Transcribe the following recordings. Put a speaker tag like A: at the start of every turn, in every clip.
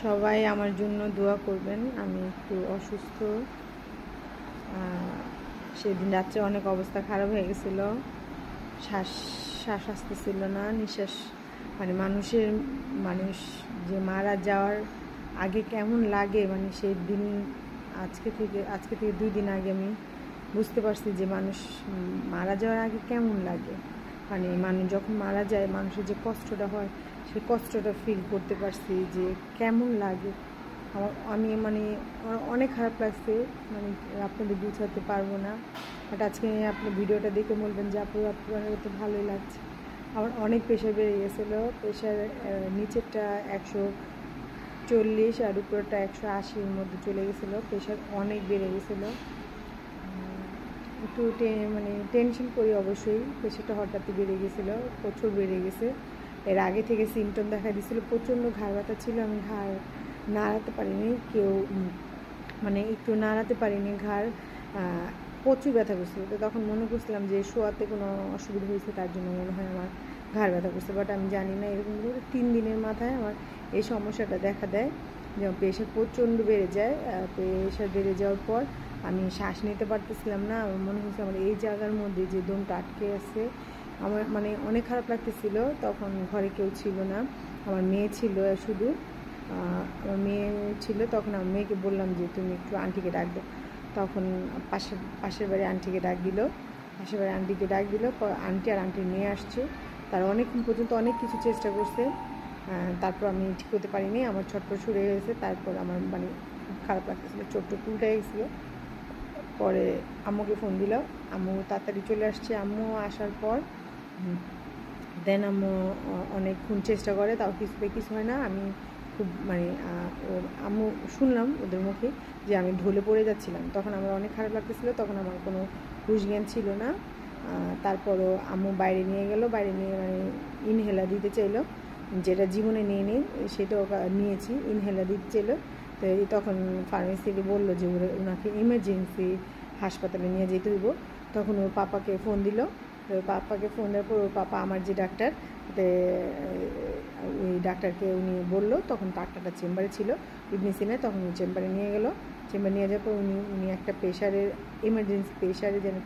A: সবাই আমার জন্য দোয়া করবেন। আমি একটু অসুস্থ। সেদিন রাত্রে অনেক অবস্থা খারাপ হয়ে গেছিলো। শ্বাস আসতেছিল না, নিঃশ্বাস মানুষ যে মারা যাওয়ার আগে কেমন লাগে, সেই দিন আজকে থেকে 2 দিন আগে আমি বুঝতে পারছি যে মানুষ মারা যাওয়ার আগে কেমন লাগে। মানুষ যখন মারা যায় মানুষের যে কষ্টটা হয় সেই কষ্টটা ফিল করতে পারছি যে কেমন লাগে। আমি অনেক খারাপ লাগছে, আপনাদের বুঝাতে পারবো না। বাট আজকে আপনি ভিডিওটা দেখে বলবেন যে আপনার তো ভালোই লাগছে। আমার অনেক প্রেশার বেড়ে গেছিলো। প্রেশার নিচেরটা 140 আর উপরটা 180-র মধ্যে চলে গেছিলো। প্রেশার অনেক বেড়ে গেছিলো। একটু টেনশন করি অবশ্যই। প্রেশারটা হঠাৎই বেড়ে গেছিলো, প্রচুর বেড়ে গেছে। এর আগে থেকে সিমটম দেখা দিয়েছিলো, প্রচণ্ড ঘাড় ব্যথা ছিল। আমি ঘাড় নাড়াতে পারিনি, একটু নাড়াতে পারিনি ঘাড়, প্রচুর ব্যথা করছিল। তো তখন মনে করছিলাম যে শোয়াতে কোনো অসুবিধা হয়েছে, তার জন্য মনে হয় আমার ঘাড় ব্যথা করছে। বাট আমি জানি না, এরকম 3 দিনের মাথায় আমার এই সমস্যাটা দেখা দেয়। যেমন প্রেশার প্রচণ্ড বেড়ে যায়। প্রেশার বেড়ে যাওয়ার পর আমি শ্বাস নিতে পারতেছিলাম না। আমার মনে হচ্ছে আমার এই জায়গার মধ্যে যে দমটা আটকে আছে। আমার অনেক খারাপ লাগতেছিল। তখন ঘরে কেউ ছিল না, আমার মেয়ে ছিল শুধু। আমার মেয়ে ছিল। তখন আমার মেয়েকে বললাম যে তুমি একটু আন্টিকে ডাক দাও। তখন পাশের বাড়ি আন্টিকে ডাক দিল। আন্টি আর আন্টির মেয়ে আসছে। তারা অনেকক্ষণ পর্যন্ত অনেক কিছু চেষ্টা করছে। তারপর আমি ঠিক হতে পারিনি, আমার ছটফট শুরু হয়ে গেছে। তারপর আমার খুব খারাপ লাগতেছিলো, চোখটা উল্টে গেছিলো। পরে আম্মুকে ফোন দিল, আম্মু তাড়াতাড়ি চলে আসছে। আম্মু আসার পর দেন আম্মু অনেকক্ষণ চেষ্টা করে, তাও কিছু হয় না। আমি খুব আম্মু শুনলাম ওদের মুখে যে আমি ঢলে পড়ে যাচ্ছিলাম। তখন আমার অনেক খারাপ লাগতেছিলো। তখন আমার কোনো হুঁশ জ্ঞান ছিল না। তারপরও আম্মু বাইরে নিয়ে গেল। বাইরে নিয়ে ইনহেলার দিতে চাইলো, যেটা জীবনে নিয়ে নিই সেটাও নিয়েছি। ইনহেলার দিতে চাইলো। তো তখন ফার্মেসি বললো যে ওনাকে ইমার্জেন্সি হাসপাতালে নিয়ে যেতে হইব। তখন ওর পাপাকে ফোন দিল। পাপাকে ফোন দেওয়ার পর ওর পাপা আমার যে ডাক্তার, ওই ডাক্তারকে উনি বললো। তখন ডাক্তারটা চেম্বারে ছিল ইবনিসিনে। তখন ওই চেম্বারে নিয়ে গেল। চেম্বারে নিয়ে যাওয়ার পর উনি একটা ইমার্জেন্সি প্রেশারে যেন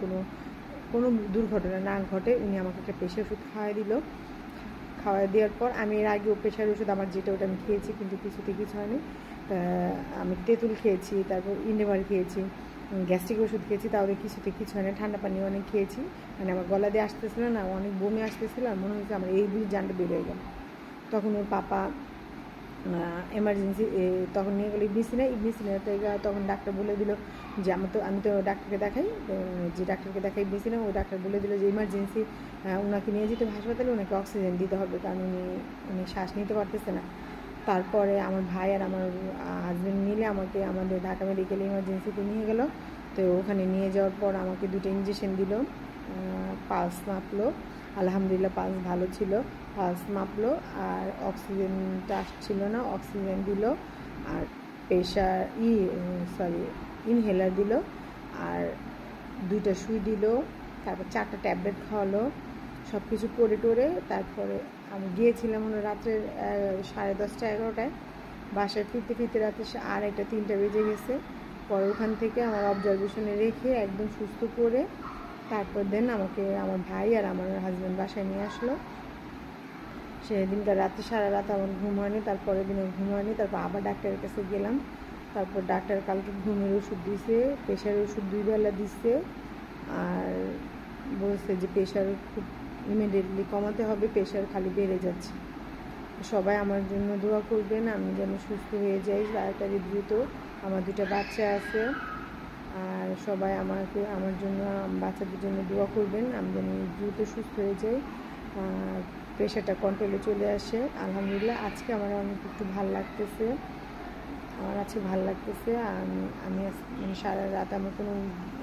A: কোনো দুর্ঘটনা না ঘটে, উনি আমাকে একটা প্রেশার ওষুধ খাওয়াই দেওয়ার পর আমি এর আগেও প্রেশার ওষুধ আমার যেটা ওটা আমি খেয়েছি, কিন্তু কিছু হয়নি। আমি তেঁতুল খেয়েছি, তারপর ইন্ডেভার খেয়েছি, গ্যাস্ট্রিক ওষুধ খেয়েছি, তাহলে কিছু হয় না। ঠান্ডা পানি অনেক খেয়েছি। আমার গলা দিয়ে আসতেছিল না, অনেক বমি আসতেছিল। আর মনে হচ্ছে আমার এই জানটা বের হয়ে গেল। তখন ওর পাপা এমার্জেন্সি তখন নিয়ে গেলো ইবনিসিনা থেকে। তখন ডাক্তার বলে দিল যে আমি তো ডাক্তারকে দেখাই, যে ডাক্তারকে দেখাই ইবনিসিনা, ওই ডাক্তার বলে দিল যে ইমার্জেন্সি ওনাকে নিয়ে যেতে হাসপাতালে, ওনাকে অক্সিজেন দিতে হবে, কারণ উনি শ্বাস নিতে পারতেছে না। তারপরে আমার ভাই আর আমার হাজব্যান্ড মিলে আমাদের ঢাকা মেডিকেলে ইমার্জেন্সিতে নিয়ে গেল। তো ওখানে নিয়ে যাওয়ার পর আমাকে 2টা ইঞ্জেকশন দিল, পালস মাপলো। আলহামদুলিল্লাহ পালস ভালো ছিল। পালস মাপলো আর অক্সিজেনটা আসছিল না, অক্সিজেন দিল। আর ইনহেলার দিল। আর 2টা সুই দিল। তারপর 4টা ট্যাবলেট খাওয়ালো। সব কিছু করে টোরে তারপরে আমি গিয়েছিলাম রাত্রে 10:30-11টায়। বাসায় ফিরতে রাতে 2:30-3টা বেজে গেছে। পরে ওখান থেকে আমার অবজারভেশনে রেখে একদম সুস্থ করে তারপর দেন আমাকে আমার ভাই আর আমার হাজব্যান্ড বাসায় নিয়ে আসলো। সেদিনকার রাতে সারা রাত আমার ঘুম হয়নি। তারপরের দিনে ঘুম হয়নি। তারপর আবার ডাক্তারের কাছে গেলাম। তারপর ডাক্তার কালকে ঘুমের ওষুধ দিছে, প্রেশারের ওষুধ 2 বেলা দিচ্ছে। আর বলছে যে প্রেশার খুব ইমিডিয়েটলি কমাতে হবে, প্রেশার খালি বেড়ে যাচ্ছে। সবাই আমার জন্য দোয়া করবেন, আমি যেন সুস্থ হয়ে যাই তাড়াতাড়ি দ্রুত। আমার 2টা বাচ্চা আছে। আর সবাই আমার জন্য, বাচ্চাদের জন্য দোয়া করবেন, আমি যেন দ্রুত সুস্থ হয়ে যাই, প্রেশারটা কন্ট্রোলে চলে আসে। আলহামদুলিল্লাহ আজকে আমার একটু ভালো লাগতেছে। আমি সারা রাত আমার কোনো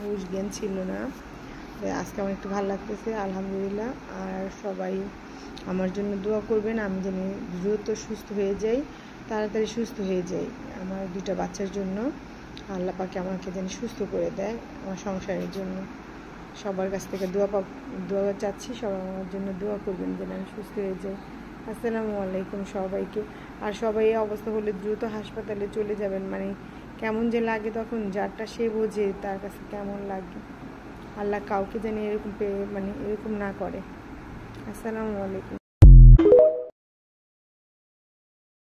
A: হুঁশ জ্ঞান ছিল না। আজকে আমার একটু ভালো লাগতেছে আলহামদুলিল্লাহ। আর সবাই আমার জন্য দোয়া করবেন, আমি যেন দ্রুত সুস্থ হয়ে যাই, তাড়াতাড়ি সুস্থ হয়ে যাই। আমার 2টা বাচ্চার জন্য আল্লাহ পাকে আমাকে যেন সুস্থ করে দেয়, আমার সংসারের জন্য। সবার কাছ থেকে দোয়া চাচ্ছি, সবাই আমার জন্য দোয়া করবেন যেন আমি সুস্থ হয়ে যাই। আসসালামু আলাইকুম সবাইকে। আর সবাই এই অবস্থা হলে দ্রুত হাসপাতালে চলে যাবেন, মানে কেমন যে লাগে তখন, যারটা সে বোঝে তার কাছে কেমন লাগে। আল্লাহ কাউকে যেন এরকম মানে এরকম না করে। আসসালামু আলাইকুম।